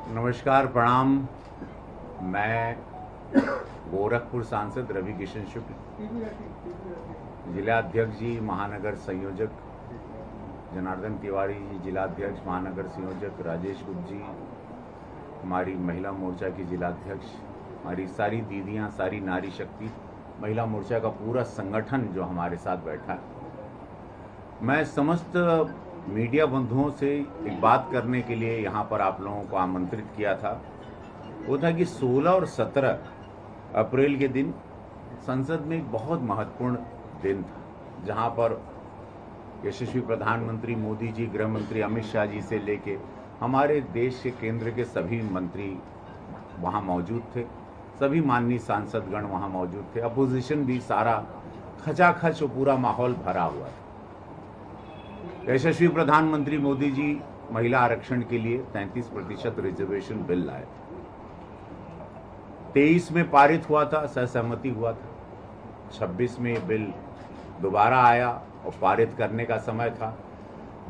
नमस्कार, प्रणाम। मैं गोरखपुर सांसद रवि किशन शुक्ल, जिलाध्यक्ष जी, महानगर संयोजक जनार्दन तिवारी जी, जिलाध्यक्ष महानगर संयोजक राजेश गुप्त जी, हमारी महिला मोर्चा की जिलाध्यक्ष, हमारी सारी दीदियां, सारी नारी शक्ति महिला मोर्चा का पूरा संगठन जो हमारे साथ बैठा है। मैं समस्त मीडिया बंधुओं से एक बात करने के लिए यहाँ पर आप लोगों को आमंत्रित किया था। वो था कि 16 और 17 अप्रैल के दिन संसद में एक बहुत महत्वपूर्ण दिन था, जहाँ पर यशस्वी प्रधानमंत्री मोदी जी, गृह मंत्री अमित शाह जी से लेके हमारे देश के केंद्र के सभी मंत्री वहाँ मौजूद थे, सभी माननीय सांसदगण वहाँ मौजूद थे, अपोजिशन भी, सारा खचाखच पूरा माहौल भरा हुआ था। यशस्वी प्रधानमंत्री मोदी जी महिला आरक्षण के लिए 33% रिजर्वेशन बिल लाए थे। 23 में पारित हुआ था, सहसहमति हुआ था। 26 में ये बिल दोबारा आया और पारित करने का समय था।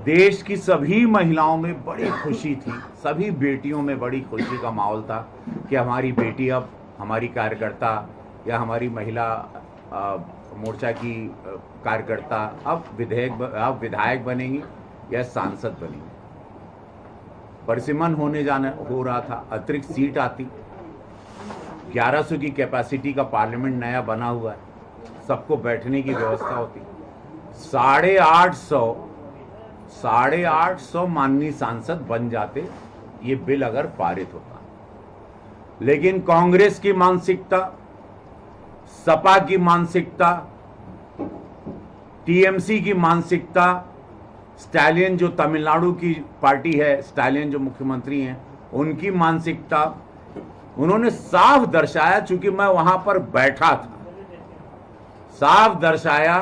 देश की सभी महिलाओं में बड़ी खुशी थी, सभी बेटियों में बड़ी खुशी का माहौल था कि हमारी बेटी अब हमारी कार्यकर्ता या हमारी महिला मोर्चा की कार्यकर्ता अब विधायक बनेंगी या सांसद बनेंगी। परिसीमन हो रहा था, अतिरिक्त सीट आती, 1100 की कैपेसिटी का पार्लियामेंट नया बना हुआ है, सबको बैठने की व्यवस्था होती। 850 माननीय सांसद बन जाते ये बिल अगर पारित होता। लेकिन कांग्रेस की मानसिकता, सपा की मानसिकता, टीएमसी की मानसिकता, स्टालिन जो तमिलनाडु की पार्टी है, स्टालिन जो मुख्यमंत्री हैं, उनकी मानसिकता, उन्होंने साफ दर्शाया, चूंकि मैं वहां पर बैठा था, साफ दर्शाया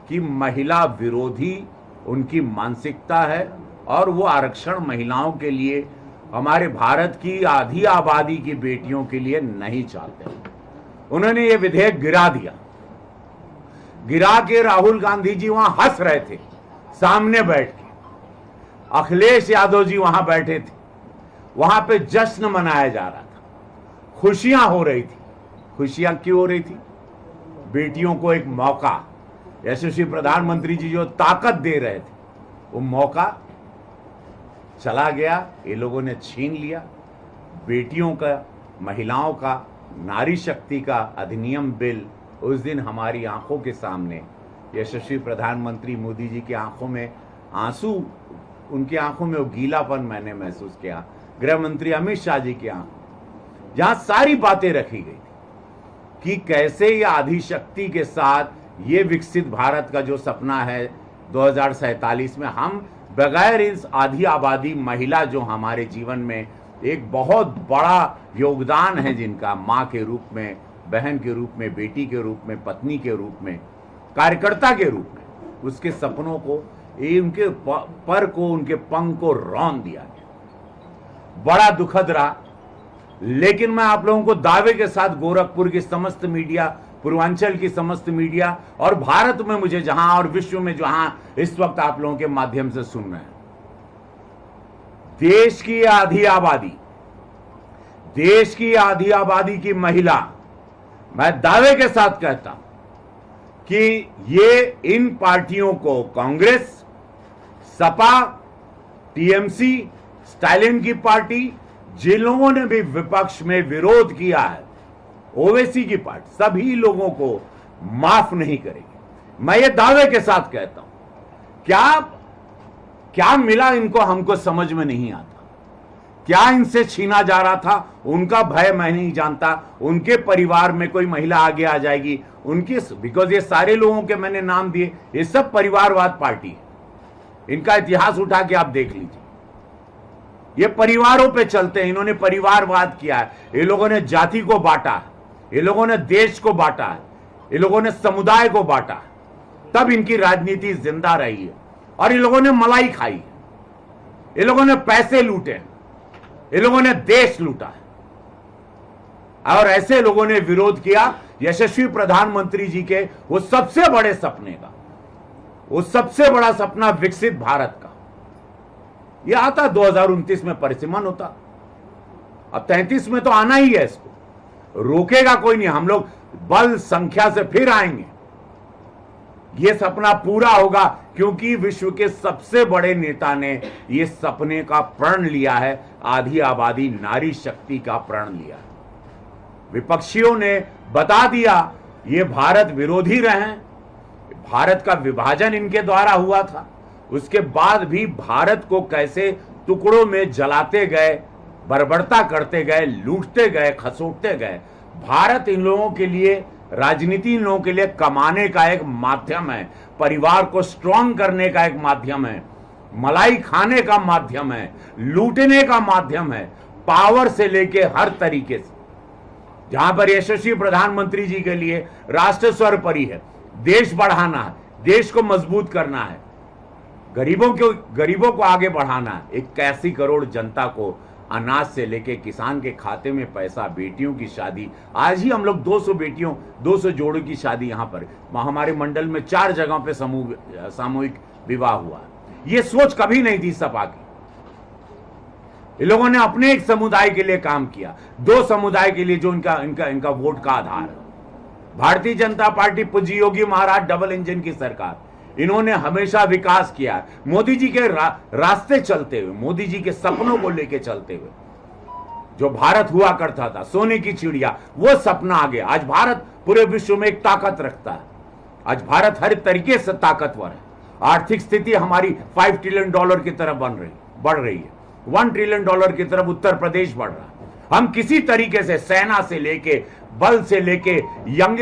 कि महिला विरोधी उनकी मानसिकता है और वो आरक्षण महिलाओं के लिए, हमारे भारत की आधी आबादी की बेटियों के लिए नहीं चाहते। उन्होंने ये विधेयक गिरा दिया। गिरा के राहुल गांधी जी वहां हंस रहे थे सामने बैठ के, अखिलेश यादव जी वहां बैठे थे, वहां पे जश्न मनाया जा रहा था, खुशियां हो रही थी। खुशियां क्यों हो रही थी? बेटियों को एक मौका, यशस्वी प्रधानमंत्री जी जो ताकत दे रहे थे, वो मौका चला गया, ये लोगों ने छीन लिया। बेटियों का, महिलाओं का, नारी शक्ति का अधिनियम बिल उस दिन हमारी आंखों के सामने, यशस्वी प्रधानमंत्री मोदी जी की आंखों में आंसू, उनकी आंखों में वो गीलापन मैंने महसूस किया। गृह मंत्री अमित शाह जी की आंखों, जहां सारी बातें रखी गई थी कि कैसे ये आधी शक्ति के साथ ये विकसित भारत का जो सपना है 2047 में, हम बगैर इस आधी आबादी महिला जो हमारे जीवन में एक बहुत बड़ा योगदान है, जिनका माँ के रूप में, बहन के रूप में, बेटी के रूप में, पत्नी के रूप में, कार्यकर्ता के रूप में, उसके सपनों को, उनके पर को, उनके पंख को रौंद दिया गया। बड़ा दुखद रहा। लेकिन मैं आप लोगों को दावे के साथ गोरखपुर की समस्त मीडिया, पूर्वांचल की समस्त मीडिया और भारत में मुझे जहां और विश्व में जहां इस वक्त आप लोगों के माध्यम से सुन रहे हैं, देश की आधी आबादी की महिला, मैं दावे के साथ कहता हूं कि ये इन पार्टियों को, कांग्रेस, सपा, टीएमसी, स्टालिन की पार्टी, जिन लोगों ने भी विपक्ष में विरोध किया है, ओवैसी की पार्टी, सभी लोगों को माफ नहीं करेगी। मैं ये दावे के साथ कहता हूं। क्या मिला इनको, हमको समझ में नहीं आता। क्या इनसे छीना जा रहा था, उनका भय मैं नहीं जानता। उनके परिवार में कोई महिला आगे आ जाएगी, उनकी, बिकॉज ये सारे लोगों के मैंने नाम दिए, ये सब परिवारवाद पार्टी है। इनका इतिहास उठा के आप देख लीजिए, ये परिवारों पे चलते हैं। इन्होंने परिवारवाद किया है, ये लोगों ने जाति को बांटा है, ये लोगों ने देश को बांटा है, ये लोगों ने समुदाय को बांटा है, तब इनकी राजनीति जिंदा रही है। और ये लोगों ने मलाई खाई है, ये लोगों ने पैसे लूटे, ये लोगों ने देश लूटा है। और ऐसे लोगों ने विरोध किया यशस्वी प्रधानमंत्री जी के वो सबसे बड़े सपने का, वो सबसे बड़ा सपना विकसित भारत का। यह आता 2029 में परिसीमन होता, अब 33 में तो आना ही है, इसको रोकेगा कोई नहीं। हम लोग बल संख्या से फिर आएंगे, यह सपना पूरा होगा, क्योंकि विश्व के सबसे बड़े नेता ने यह सपने का प्रण लिया है, आधी आबादी नारी शक्ति का प्रण लिया है। विपक्षियों ने बता दिया ये भारत विरोधी रहे, भारत का विभाजन इनके द्वारा हुआ था, उसके बाद भी भारत को कैसे टुकड़ों में जलाते गए, बर्बरता करते गए, लूटते गए, खसोटते गए। भारत इन लोगों के लिए, राजनीति इन लोगों के लिए कमाने का एक माध्यम है, परिवार को स्ट्रांग करने का एक माध्यम है, मलाई खाने का माध्यम है, लूटने का माध्यम है, पावर से लेके हर तरीके से। जहां पर यशस्वी प्रधानमंत्री जी के लिए राष्ट्र सर्वोपरि है, देश बढ़ाना है, देश को मजबूत करना है, गरीबों को आगे बढ़ाना है। 81 करोड़ जनता को अनाज से लेके किसान के खाते में पैसा, बेटियों की शादी। आज ही हम लोग 200 जोड़ों की शादी यहां पर हमारे मंडल में 4 जगहों पे सामूहिक विवाह हुआ। ये सोच कभी नहीं थी सपा की। इन लोगों ने अपने एक समुदाय के लिए काम किया, 2 समुदाय के लिए जो इनका वोट का आधार है। भारतीय जनता पार्टी, पूज्य योगी महाराज, डबल इंजन की सरकार, इन्होंने हमेशा विकास किया। मोदी जी के रास्ते चलते हुए, मोदी जी के सपनों को लेके चलते हुए, जो भारत हुआ करता था सोने की चिड़िया, वो सपना आ गया। आज भारत पूरे विश्व में एक ताकत रखता है। आज भारत हर तरीके से ताकतवर है। आर्थिक स्थिति हमारी $5 ट्रिलियन की तरफ बढ़ रही है। $1 ट्रिलियन की तरफ उत्तर प्रदेश बढ़ रहा है। हम किसी तरीके से सेना से लेके, बल से लेके, यंग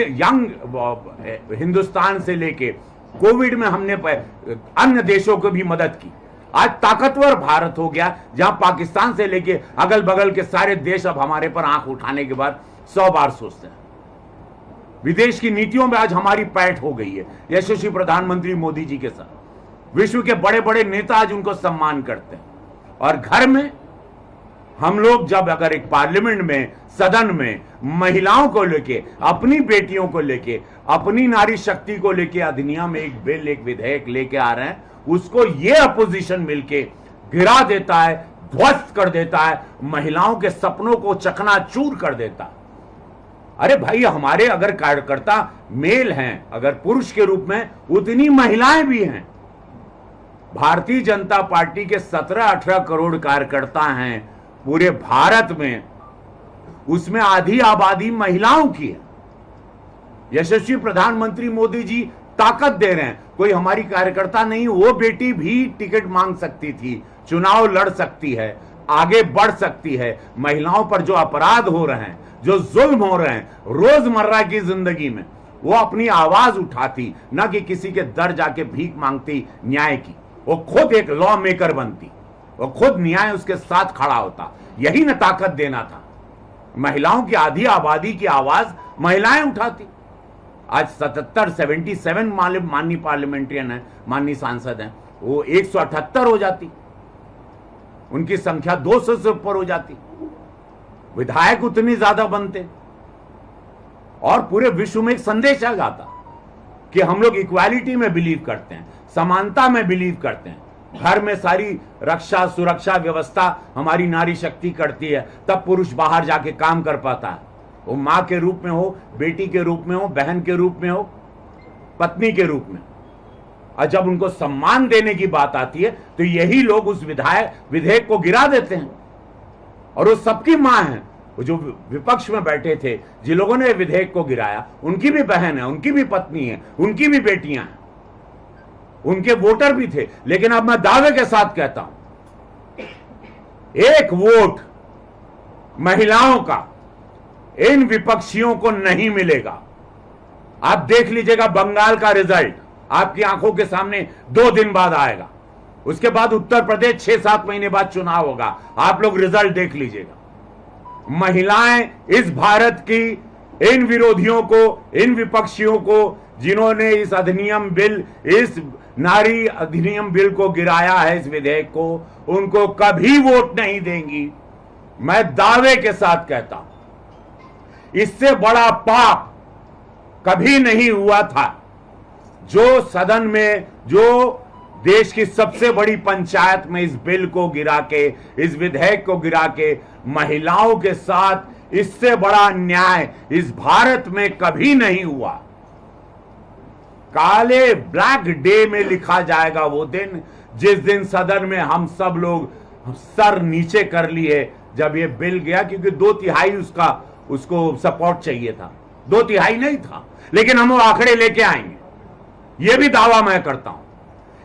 हिंदुस्तान से लेके, कोविड में हमने अन्य देशों को भी मदद की। आज ताकतवर भारत हो गया, जहां पाकिस्तान से लेके अगल बगल के सारे देश अब हमारे पर आंख उठाने के बाद 100 बार सोचते हैं। विदेश की नीतियों में आज हमारी पैठ हो गई है यशस्वी प्रधानमंत्री मोदी जी के साथ। विश्व के बड़े बड़े नेता आज उनको सम्मान करते हैं। और घर में हम लोग जब अगर एक पार्लियामेंट में, सदन में महिलाओं को लेके, अपनी बेटियों को लेके, अपनी नारी शक्ति को लेके अधिनियम, एक बिल, एक विधेयक लेके आ रहे हैं, उसको ये अपोजिशन मिलके गिरा देता है, ध्वस्त कर देता है, महिलाओं के सपनों को चकनाचूर कर देता है। अरे भाई, हमारे अगर कार्यकर्ता मेल हैं, अगर पुरुष के रूप में, उतनी महिलाएं भी हैं। भारतीय जनता पार्टी के 17-18 करोड़ कार्यकर्ता हैं पूरे भारत में, उसमें आधी आबादी महिलाओं की है। यशस्वी प्रधानमंत्री मोदी जी ताकत दे रहे हैं। कोई हमारी कार्यकर्ता नहीं, वो बेटी भी टिकट मांग सकती थी, चुनाव लड़ सकती है, आगे बढ़ सकती है। महिलाओं पर जो अपराध हो रहे हैं, जो जुल्म हो रहे हैं रोजमर्रा की जिंदगी में, वो अपनी आवाज उठाती, ना कि किसी के दर जाके भीख मांगती न्याय की। वो खुद एक लॉ मेकर बनती, वो खुद न्याय उसके साथ खड़ा होता। यही न ताकत देना था। महिलाओं की आधी आबादी की आवाज महिलाएं उठाती। आज 77 माननीय पार्लियामेंट्रियन है, माननीय सांसद हैं, वो 178 हो जाती, उनकी संख्या 200 से ऊपर हो जाती, विधायक उतनी ज्यादा बनते, और पूरे विश्व में एक संदेश आ जाता कि हम लोग इक्वालिटी में बिलीव करते हैं, समानता में बिलीव करते हैं। घर में सारी रक्षा सुरक्षा व्यवस्था हमारी नारी शक्ति करती है, तब पुरुष बाहर जाके काम कर पाता है। वो मां के रूप में हो, बेटी के रूप में हो, बहन के रूप में हो, पत्नी के रूप में। और जब उनको सम्मान देने की बात आती है तो यही लोग उस विधेयक को गिरा देते हैं। और वो सबकी मां है। वो जो विपक्ष में बैठे थे, जिन लोगों ने विधेयक को गिराया, उनकी भी बहन है, उनकी भी पत्नी है, उनकी भी बेटियां हैं, उनके वोटर भी थे। लेकिन अब मैं दावे के साथ कहता हूं, एक वोट महिलाओं का इन विपक्षियों को नहीं मिलेगा। आप देख लीजिएगा, बंगाल का रिजल्ट आपकी आंखों के सामने 2 दिन बाद आएगा। उसके बाद उत्तर प्रदेश 6-7 महीने बाद चुनाव होगा। आप लोग रिजल्ट देख लीजिएगा। महिलाएं इस भारत की इन विरोधियों को, इन विपक्षियों को, जिन्होंने इस अधिनियम बिल, इस नारी अधिनियम बिल को गिराया है, इस विधेयक को, उनको कभी वोट नहीं देंगी। मैं दावे के साथ कहता हूं, इससे बड़ा पाप कभी नहीं हुआ था। जो सदन में, जो देश की सबसे बड़ी पंचायत में इस बिल को गिरा के, इस विधेयक को गिरा के महिलाओं के साथ इससे बड़ा अन्याय इस भारत में कभी नहीं हुआ। काले ब्लैक डे में लिखा जाएगा वो दिन जिस दिन सदन में हम सब लोग सर नीचे कर लिए जब ये बिल गया, क्योंकि 2/3 उसको सपोर्ट चाहिए था। 2/3 नहीं था, लेकिन हम वो आंकड़े लेके आएंगे, ये भी दावा मैं करता हूं।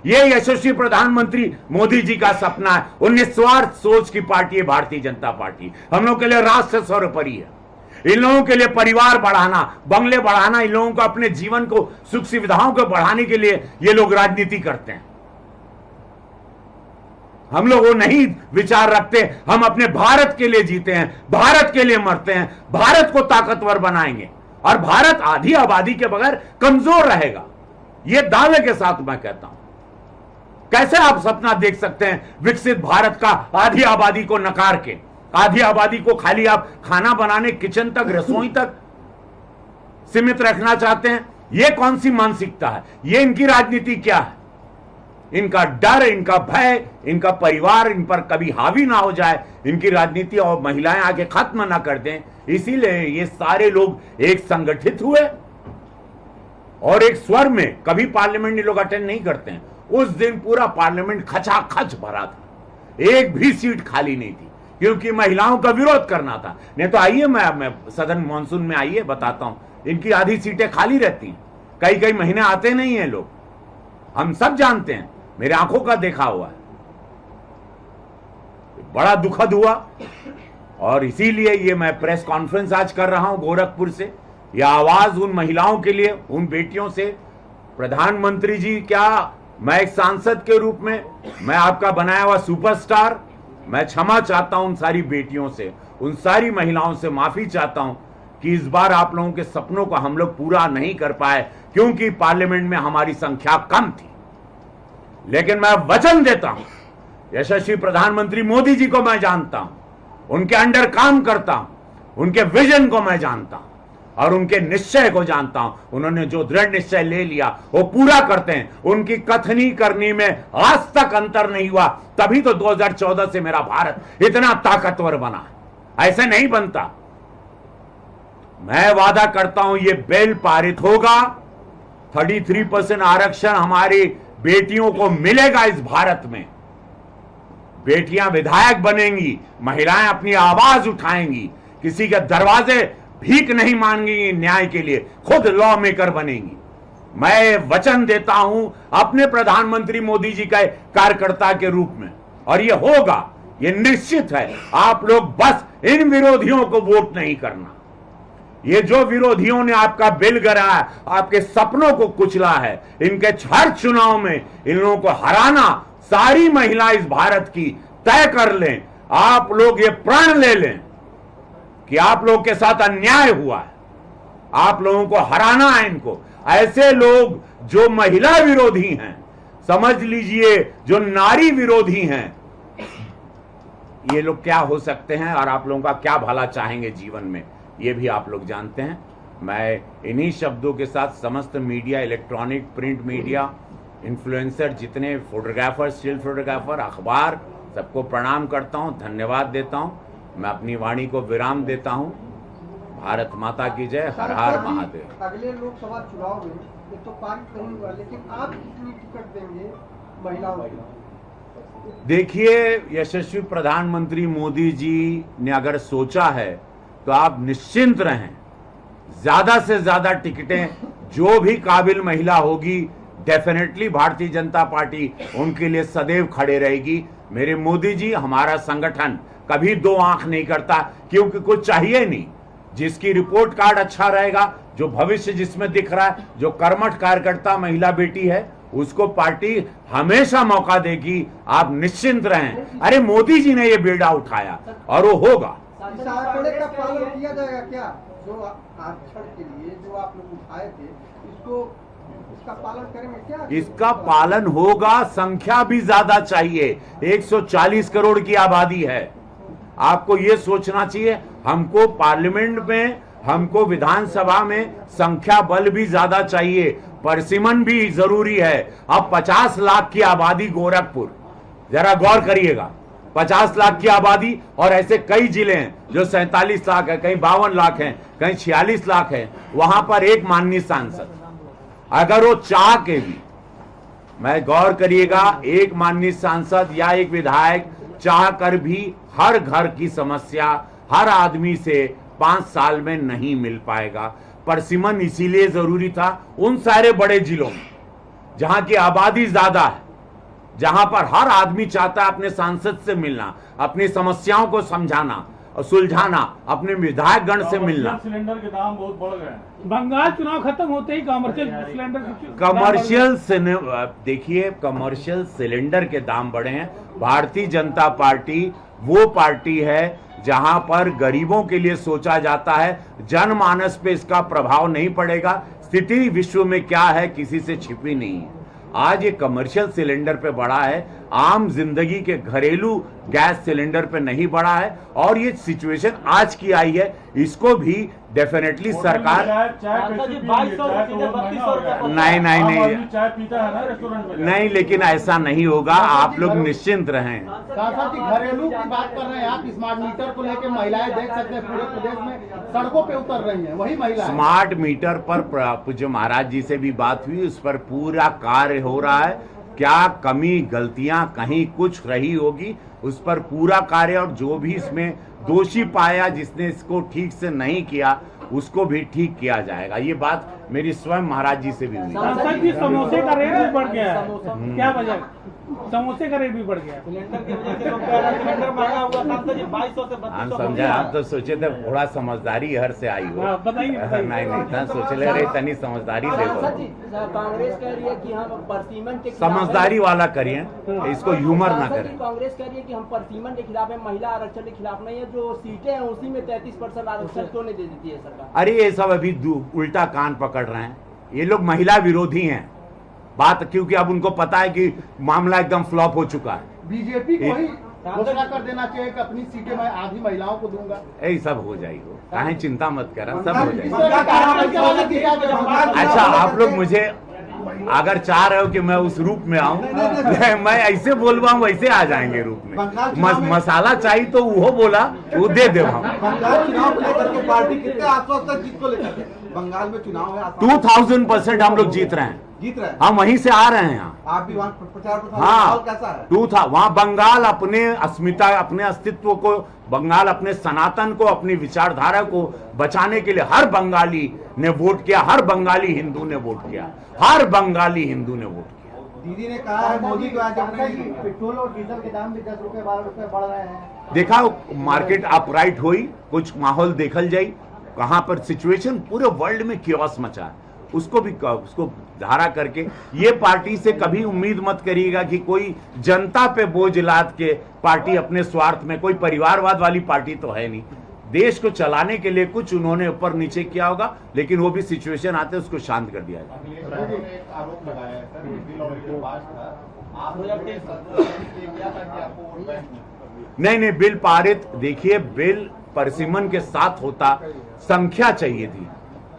ये यशस्वी प्रधानमंत्री मोदी जी का सपना है। वो निस्वार्थ सोच की पार्टी है भारतीय जनता पार्टी। हम लोग के लिए राष्ट्र सर्वोपरि है। इन लोगों के लिए परिवार बढ़ाना, बंगले बढ़ाना, इन लोगों को अपने जीवन को सुख सुविधाओं को बढ़ाने के लिए ये लोग राजनीति करते हैं। हम लोग वो नहीं विचार रखते। हम अपने भारत के लिए जीते हैं, भारत के लिए मरते हैं, भारत को ताकतवर बनाएंगे और भारत आधी आबादी के बगैर कमजोर रहेगा। ये दावे के साथ मैं कहता हूं। कैसे आप सपना देख सकते हैं विकसित भारत का आधी आबादी को नकार के? आधी आबादी को खाली आप खाना बनाने, किचन तक, रसोई तक सीमित रखना चाहते हैं? यह कौन सी मानसिकता है? यह इनकी राजनीति क्या है? इनका डर, इनका भय, इनका परिवार इन पर कभी हावी ना हो जाए, इनकी राजनीति और महिलाएं आगे खत्म ना कर दें, इसीलिए ये सारे लोग एक संगठित हुए और एक स्वर में। कभी पार्लियामेंट ये लोग अटेंड नहीं करते हैं। उस दिन पूरा पार्लियामेंट खचाखच भरा था, एक भी सीट खाली नहीं थी, क्योंकि महिलाओं का विरोध करना था। नहीं तो आइए, मैं सदन मानसून में आइए, बताता हूं, इनकी आधी सीटें खाली रहती हैं, कई महीने आते नहीं हैं लोग, हम सब जानते हैं, मेरे आंखों का देखा हुआ है। बड़ा दुखद हुआ और इसीलिए ये मैं प्रेस कॉन्फ्रेंस आज कर रहा हूं गोरखपुर से। यह आवाज उन महिलाओं के लिए, उन बेटियों से। प्रधानमंत्री जी, क्या मैं एक सांसद के रूप में, मैं आपका बनाया हुआ सुपरस्टार, मैं क्षमा चाहता हूं उन सारी बेटियों से, उन सारी महिलाओं से माफी चाहता हूं कि इस बार आप लोगों के सपनों को हम लोग पूरा नहीं कर पाए, क्योंकि पार्लियामेंट में हमारी संख्या कम थी। लेकिन मैं वचन देता हूं, यशस्वी प्रधानमंत्री मोदी जी को मैं जानता हूं, उनके अंडर काम करता हूं, उनके विजन को मैं जानता हूं और उनके निश्चय को जानता हूं। उन्होंने जो दृढ़ निश्चय ले लिया वो पूरा करते हैं। उनकी कथनी करनी में आज तक अंतर नहीं हुआ, तभी तो 2014 से मेरा भारत इतना ताकतवर बना। ऐसे नहीं बनता। मैं वादा करता हूं ये बिल पारित होगा, 33% आरक्षण हमारी बेटियों को मिलेगा इस भारत में। बेटियां विधायक बनेंगी, महिलाएं अपनी आवाज उठाएंगी, किसी के दरवाजे भीख नहीं मांगेंगी न्याय के लिए, खुद लॉ मेकर बनेंगी। मैं वचन देता हूं अपने प्रधानमंत्री मोदी जी के कार्यकर्ता के रूप में, और ये होगा, ये निश्चित है। आप लोग बस इन विरोधियों को वोट नहीं करना। ये जो विरोधियों ने आपका बिल गिराया, आपके सपनों को कुचला है, इनके हर चुनाव में इन लोगों को हराना सारी महिला इस भारत की तय कर लें। आप लोग ये प्रण ले लें कि आप लोग के साथ अन्याय हुआ है, आप लोगों को हराना है इनको। ऐसे लोग जो महिला विरोधी हैं, समझ लीजिए जो नारी विरोधी हैं, ये लोग क्या हो सकते हैं और आप लोगों का क्या भला चाहेंगे जीवन में, ये भी आप लोग जानते हैं। मैं इन्हीं शब्दों के साथ समस्त media, electronic, print media, influencer, जितने फोटोग्राफर, स्टिल फोटोग्राफर, अखबार, सबको प्रणाम करता हूं, धन्यवाद देता हूं। मैं अपनी वाणी को विराम देता हूं। भारत माता की जय, हर हर महादेव। अगले लोकसभा चुनाव में ये तो पारित नहीं हुआ, लेकिन आप कितनी टिकट देंगे महिलाओं को? देखिए, यशस्वी प्रधानमंत्री मोदी जी ने अगर सोचा है तो आप निश्चिंत रहें। ज्यादा से ज्यादा टिकटें जो भी काबिल महिला होगी, डेफिनेटली भारतीय जनता पार्टी उनके लिए सदैव खड़े रहेगी। मेरे मोदी जी, हमारा संगठन कभी दो आंख नहीं करता, क्योंकि कुछ चाहिए नहीं। जिसकी रिपोर्ट कार्ड अच्छा रहेगा, जो भविष्य जिसमें दिख रहा है, जो कर्मठ कार्यकर्ता महिला बेटी है, उसको पार्टी हमेशा मौका देगी। आप निश्चिंत रहें। अरे मोदी जी ने ये बेड़ा उठाया और वो होगा। इस आंकड़े का पालन किया जाएगा क्या? जो आरक्षण के लिए जो आप लोग उठाए थे, इसका पालन करेंगे क्या? इसका पालन होगा। संख्या भी ज्यादा चाहिए, 140 करोड़ की आबादी है। आपको यह सोचना चाहिए, हमको पार्लियामेंट में, हमको विधानसभा में संख्या बल भी ज्यादा चाहिए, परसिमन भी जरूरी है। अब 50 लाख की आबादी गोरखपुर, जरा गौर करिएगा, 50 लाख की आबादी, और ऐसे कई जिले हैं जो 47 लाख है, कहीं 52 लाख हैं, कहीं 46 लाख है। वहां पर एक माननीय सांसद, अगर वो चाह के भी, मैं गौर करिएगा, एक माननीय सांसद या एक विधायक चाह कर भी हर घर की समस्या हर आदमी से 5 साल में नहीं मिल पाएगा। परसिमन इसीलिए जरूरी था उन सारे बड़े जिलों में जहां की आबादी ज्यादा है, जहां पर हर आदमी चाहता है अपने सांसद से मिलना, अपनी समस्याओं को समझाना और सुलझाना, अपने विधायक गण से मिलना। सिलेंडर के दाम बहुत बढ़ गए हैं। बंगाल चुनाव खत्म होते ही कमर्शियल सिलेंडर देखिए, कमर्शियल सिलेंडर के दाम बढ़े हैं। भारतीय जनता पार्टी वो पार्टी है जहां पर गरीबों के लिए सोचा जाता है, जनमानस पे इसका प्रभाव नहीं पड़ेगा। स्थिति विश्व में क्या है किसी से छिपी नहीं है। आज ये कमर्शियल सिलेंडर पे बढ़ा है, आम जिंदगी के घरेलू गैस सिलेंडर पे नहीं बढ़ा है। और ये सिचुएशन आज की आई है, इसको भी डेफिनेटली सरकार नहीं नहीं नहीं चाय पीता है ना रेस्टोरेंट में, नहीं, लेकिन ऐसा नहीं होगा। आप लोग निश्चिंत रहें। साथ ही घरेलू की बात कर रहे हैं आप, स्मार्ट मीटर को लेकर महिलाएं देख सकते हैं पूरे प्रदेश में सड़कों पे उतर रही हैं, वही महिलाएं। स्मार्ट मीटर पर पूज्य महाराज जी से भी बात हुई, उस पर पूरा कार्य हो रहा है। क्या कमी गलतियां कहीं कुछ रही होगी, उस पर पूरा कार्य, और जो भी इसमें दोषी पाया जिसने इसको ठीक से नहीं किया उसको भी ठीक किया जाएगा। ये बात मेरी स्वयं महाराज जी से भी हुई। सांसद जी, समोसे का रेट भी बढ़ गया है, क्या वजह? समोसे का रेट भी बढ़ गया। सिलेंडर की वजह से लोग कह रहे हैं सिलेंडर महंगा हुआ। सांसद जी 2200 से 3200 हम समझे, आप तो सोचे थे थोड़ा समझदारी हर से आई हो। बताइए। नहीं नहीं, इतना सोच ले रहे, तनी समझदारी सांसद जी, देखो, कांग्रेस कह रही है कि हम परसीमन के खिलाफ समझदारी वाला करिए, इसको ह्यूमर ना सांसद जी, करें। कांग्रेस कह रही है कि हम परसीमन के खिलाफ है, महिला आरक्षण के खिलाफ नहीं है। जो सीटें हैं उसी में 33% आरक्षण क्यों नहीं दे देती है सरकार? अरे ये सब अभी उल्टा कान पकड़ रहे हैं। ये लोग महिला विरोधी हैं बात, क्योंकि अब उनको पता है कि मामला एकदम फ्लॉप हो चुका है। बीजेपी को ही घोषणा कर देना चाहिए कि अपनी सीटें मैं आधी महिलाओं को दूंगा। यही सब हो जाएगा, काहे चिंता मत करा, सब हो इस जाएगा। तरह की कार्रवाई अच्छा, आप लोग मुझे अगर चाह रहे हो कि मैं उस रूप में आऊं, मैं ऐसे बोलवा वैसे आ जाएंगे रूप में। मसाला चाहिए तो वो बोला, वो दे दे हम। बंगाल चुनाव को लेकर के पार्टी कितने आश्वस्त है जीत को लेकर के? बंगाल में चुनाव है, 2000% हम लोग जीत रहे हैं, जीत रहे हैं। हम वहीं से आ रहे हैं यहाँ। आप भी वहाँ प्रचार प्रसार हाँ, माहौल कैसा है? वहाँ बंगाल अपने अस्मिता, अपने अस्तित्व को, बंगाल अपने सनातन को, अपनी विचारधारा को बचाने के लिए हर बंगाली ने वोट किया, हर बंगाली हिंदू ने वोट किया, हर बंगाली हिंदू ने वोट किया। दीदी ने कहा है मोदी को आज अपने पेट्रोल और डीजल के दाम भी 10 रुपए 12 रुपए बढ़ रहे हैं। देखा मार्केट अपराइट हुई, कुछ माहौल देखल जाई, कहां पर सिचुएशन पूरे वर्ल्ड में कियोस मचा है, उसको धारा करके ये पार्टी से कभी उम्मीद मत करिएगा कि कोई जनता पे बोझ लाद के पार्टी अपने स्वार्थ में, कोई परिवारवाद वाली पार्टी तो है नहीं। देश को चलाने के लिए कुछ उन्होंने ऊपर नीचे किया होगा, लेकिन वो भी सिचुएशन आते उसको शांत कर दिया जाए। आरोप लगाया है सर, बिल और जो पास था, आप नहीं, बिल पारित, देखिए बिल परसिमन के साथ होता, संख्या चाहिए थी।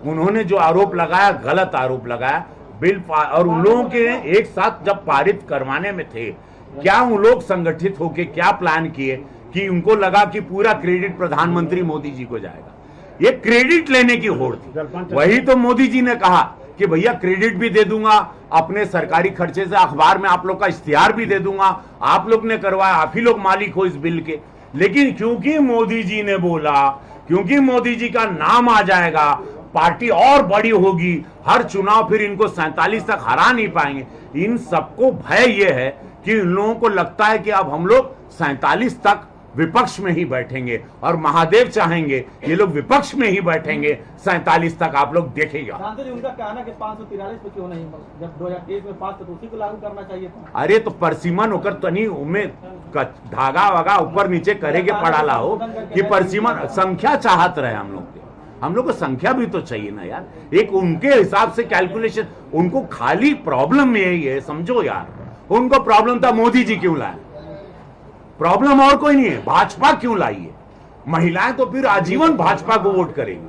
उन्होंने जो आरोप लगाया गलत आरोप लगाया। बिल और उन लोगों के एक साथ जब पारित करवाने में थे, क्या उन लोग संगठित होके क्या प्लान किए कि उनको लगा कि पूरा क्रेडिट प्रधानमंत्री मोदी जी को जाएगा। ये क्रेडिट लेने की होड़ थी। वही तो मोदी जी ने कहा कि भैया क्रेडिट भी दे दूंगा, अपने सरकारी खर्चे से अखबार में आप लोग का इश्तिहार भी दे दूंगा, आप लोग ने करवाया, आप ही लोग मालिक हो इस बिल के। लेकिन क्योंकि मोदी जी ने बोला, क्योंकि मोदी जी का नाम आ जाएगा, पार्टी और बड़ी होगी, हर चुनाव फिर इनको 47 तक हरा नहीं पाएंगे। इन सबको भय ये है कि इन लोगों को लगता है कि अब हम लोग 47 तक विपक्ष में ही बैठेंगे, और महादेव चाहेंगे ये लोग विपक्ष में ही बैठेंगे 47 तक, आप लोग देखेगा। सांसद जी, उनका कहना कि 543 पे क्यों नहीं, जब 2023 में पास तो उसी को लागू करना चाहिए था। अरे तो परसिमन होकर तनी उम्मीद धागा वगा ऊपर नीचे करेंगे पड़ाला हो कि परसिमन संख्या चाहत रहे हम लोग को संख्या भी तो चाहिए ना यार। एक उनके हिसाब से कैलकुलेशन, उनको खाली प्रॉब्लम यही है, समझो यार, उनको प्रॉब्लम था मोदी जी क्यों लाए, प्रॉब्लम और कोई नहीं है, भाजपा क्यों लाई है। महिलाएं तो फिर आजीवन भाजपा को वोट करेंगी।